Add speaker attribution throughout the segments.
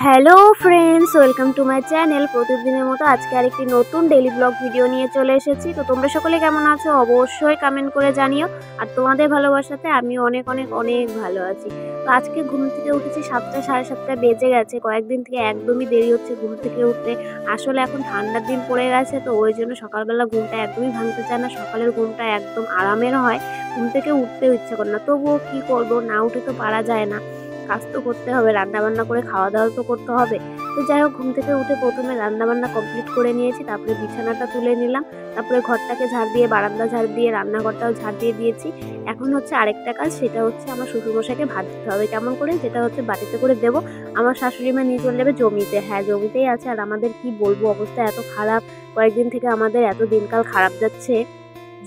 Speaker 1: Hello friends, welcome to my channel. প্রতিদিনের মতো আজকে আরেকটি নতুন ডেইলি ব্লগ ভিডিও নিয়ে চলে এসেছি। তো তোমরা সকলে কেমন আছো অবশ্যই কমেন্ট করে জানিও। আর তোমাদের ভালোবাসাতে আমি অনেক অনেক অনেক ভালো আছি। তো আজকে ঘুম থেকে উঠেছি 7টা, সাড়ে 7টা বেজে গেছে। কয়েকদিন থেকে একদমই দেরি হচ্ছে ঘুম থেকে উঠতে। আসলে এখন ঠান্ডার দিন পড়ে গেছে, তো ওই জন্য সকালবেলা ঘুমটা একদমই ভাঙতে চায় না। সকালের ঘুমটা একদম আরামের হয়, ঘুম থেকে উঠতেও ইচ্ছে করে না। তবুও কী করবো, না উঠে তো পারা যায় না, কাজ তো করতে হবে, রান্নাবান্না করে খাওয়া দাওয়া তো করতে হবে। তো যাই হোক, ঘুম থেকে উঠে প্রথমে রান্নাবান্না কমপ্লিট করে নিয়েছি, তারপরে বিছানাটা তুলে নিলাম, তারপরে ঘরটাকে ঝাড় দিয়ে, বারান্দা ঝাড় দিয়ে, রান্নাঘরটাও ঝাড় দিয়ে দিয়েছি। এখন হচ্ছে আরেকটা কাজ, সেটা হচ্ছে আমার শ্বশুরমশাইকে ভাত দিতে হবে। কেমন করে, যেটা হচ্ছে বাটিতে করে দেবো। আমার শাশুড়ি মা নিয়ে চলে যাবে জমিতে। হ্যাঁ, জমিতেই আছে। আর আমাদের কি বলবো, অবস্থা এত খারাপ, কয়েকদিন থেকে আমাদের এত দিনকাল খারাপ যাচ্ছে।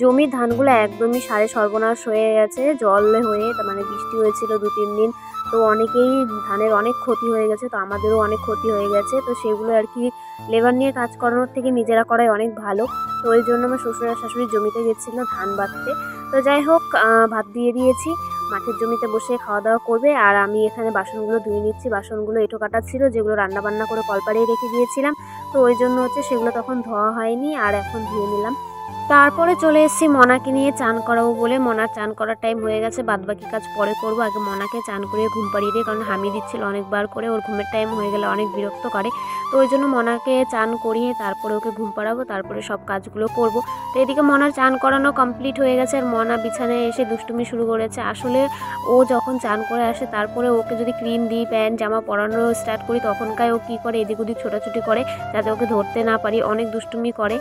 Speaker 1: জমির ধানগুলো একদমই সারে সর্বনাশ হয়ে গেছে, জল হয়ে, তার মানে বৃষ্টি হয়েছিল 2-3 দিন। তো অনেকেই ধানের অনেক ক্ষতি হয়ে গেছে, তো আমাদেরও অনেক ক্ষতি হয়ে গেছে। তো সেগুলো আর কি লেবার নিয়ে কাজ করানোর থেকে নিজেরা করাই অনেক ভালো। তো ওই জন্য আমার শ্বশুর আর শাশুড়ি জমিতে গেছিলো ধান বাঁধতে। তো যাই হোক, ভাত দিয়ে দিয়েছি, মাঠের জমিতে বসে খাওয়া দাওয়া করবে। আর আমি এখানে বাসনগুলো ধুয়ে নিচ্ছি। বাসনগুলো এঁটো কাটা ছিল, যেগুলো রান্নাবান্না করে কলপাড়েই রেখে দিয়েছিলাম। তো ওই জন্য হচ্ছে সেগুলো তখন ধোয়া হয়নি, আর এখন ধুয়ে নিলাম। তারপরে চলে এসেছি মনাকে নিয়ে চান করাবো বলে। মনার চান করার টাইম হয়ে গেছে, বাদবাকি কাজ পরে করবো। আগে মনাকে চান করিয়ে ঘুম পাড়িয়ে দিই, কারণ হামি দিচ্ছিল অনেকবার করে, ওর ঘুমের টাইম হয়ে গেলে অনেক বিরক্ত করে। তো ওই জন্য মনাকে চান করিয়ে তারপরে ওকে ঘুম পাড়াবো, তারপরে সব কাজগুলো করব। তো এদিকে মনার চান করানো কমপ্লিট হয়ে গেছে, আর মনা বিছানায় এসে দুষ্টুমি শুরু করেছে। আসলে ও যখন চান করে আসে, তারপরে ওকে যদি ক্রিম দিই, প্যান্ট জামা পরানো স্টার্ট করি, তখনকার ও কী করে, এদিক ওদিক ছোটাছুটি করে, যাতে ওকে ধরতে না পারি, অনেক দুষ্টুমি করে।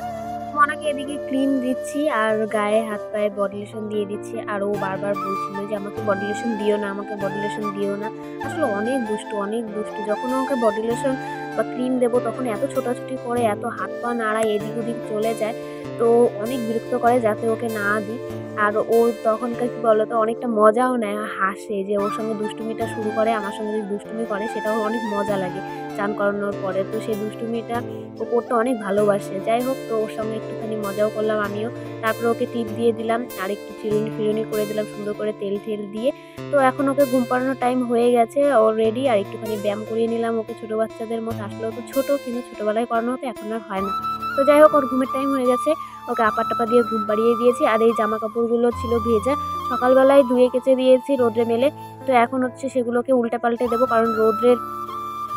Speaker 1: মনাকে এদিকে ক্রিম দিচ্ছি আর গায়ে হাত পায়ে বডি লোশন দিয়ে দিচ্ছি। আর ও বারবার বলছিল যে আমাকে বডি লোশন দিও না, আমাকে বডি লোশন দিও না। আসলে অনেক দুষ্টু, অনেক দুষ্টু। যখন ওকে বডি লোশন বা ক্রিম দেবো, তখন এত ছোটাছুটি করে, এত হাত পা নাড়ায়, এদিক ওদিক চলে যায়। তো অনেক বিরক্ত করে যাতে ওকে না দিই। আর ও তখনকার কী বলতো, অনেকটা মজাও নেয়, হাসে যে ওর সঙ্গে দুষ্টুমিটা শুরু করে। আমার সঙ্গে যদি দুষ্টুমি করে, সেটাও অনেক মজা লাগে চান করানোর পরে। তো সেই দুষ্টুমিটা ও করতে অনেক ভালোবাসে। যাই হোক, তো ওর সঙ্গে একটুখানি মজাও করলাম আমিও। তারপরে ওকে টিপ দিয়ে দিলাম, আর একটু চিরুনি ফিরুনি করে দিলাম সুন্দর করে তেল ঠেল দিয়ে। তো এখন ওকে ঘুম পাড়ানোর টাইম হয়ে গেছে অলরেডি। আর একটুখানি ব্যায়াম করিয়ে নিলাম ওকে, ছোটো বাচ্চাদের মতো। আসলে ও তো ছোটো, কিন্তু ছোটোবেলায় করানো হতো, এখন আর হয় না। তো যাই হোক, ওর ঘুমের টাইম হয়ে গেছে, ওকে আপা টাপা দিয়ে ঘুম পাড়িয়ে দিয়েছি। আর এই জামা কাপড়গুলো ছিল ভেজা, সকালবেলায় ধুয়ে কেচে দিয়েছি রোদ্রে মেলে। তো এখন হচ্ছে সেগুলোকে উল্টে পাল্টে দেবো, কারণ রোদ্রের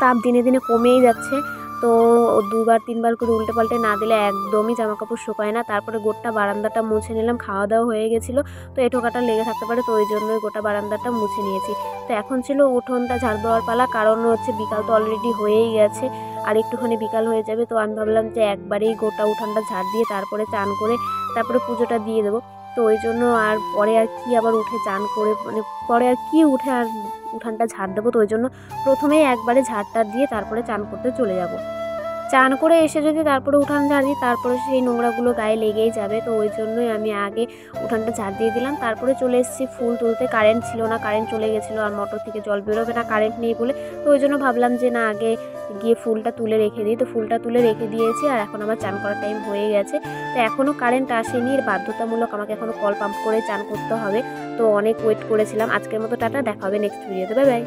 Speaker 1: তাপ দিনে দিনে কমেই যাচ্ছে। তো 2-3 বার করে উল্টে পাল্টে না দিলে একদমই জামাকাপড় শুকায় না। তারপরে গোটা বারান্দাটা মুছে নিলাম, খাওয়া দাওয়া হয়ে গেছিলো, তো এঁটো কাটা লেগে থাকতে পারে, তো ওই জন্যই গোটা বারান্দাটা মুছে নিয়েছি। তো এখন ছিল উঠোনটা ঝাড় দেওয়ার পালা, কারণ হচ্ছে বিকাল তো অলরেডি হয়েই গেছে, আর একটুখানি বিকাল হয়ে যাবে। তো আমি ভাবলাম যে একবারেই গোটা উঠানটা ঝাড় দিয়ে তারপরে চান করে তারপরে পুজোটা দিয়ে দেবো। তো ওই জন্য আর পরে আর কি আবার উঠে চান করে, মানে পরে আর কি উঠে আর উঠানটা ঝাড় দেবো। তো ওই জন্য প্রথমেই একবারে ঝাড়টা দিয়ে তারপরে চান করতে চলে যাব। চান করে এসে যদি তারপরে উঠান ঝাড় দিই, তারপরে সেই নোংরাগুলো গায়ে লেগেই যাবে। তো ওই জন্যই আমি আগে উঠানটা ঝাড় দিয়ে দিলাম। তারপরে চলে এসেছি ফুল তুলতে। কারেন্ট ছিল না, কারেন্ট চলে গেছিলো, আর মোটর থেকে জল বেরোবে না কারেন্ট নেই বলে। তো ওই জন্য ভাবলাম যে না, আগে গিয়ে ফুলটা তুলে রেখে দিই। তো ফুলটা তুলে রেখে দিয়েছি, আর এখন আমার চান করার টাইম হয়ে গেছে। তো এখনও কারেন্ট আসেনি, বাধ্যতামূলক আমাকে এখনও কল পাম্প করে চান করতে হবে। তো অনেক ওয়েট করেছিলাম। আজকের মতো টাটা, দেখা হবে নেক্সট ভিডিওতে। Bye bye.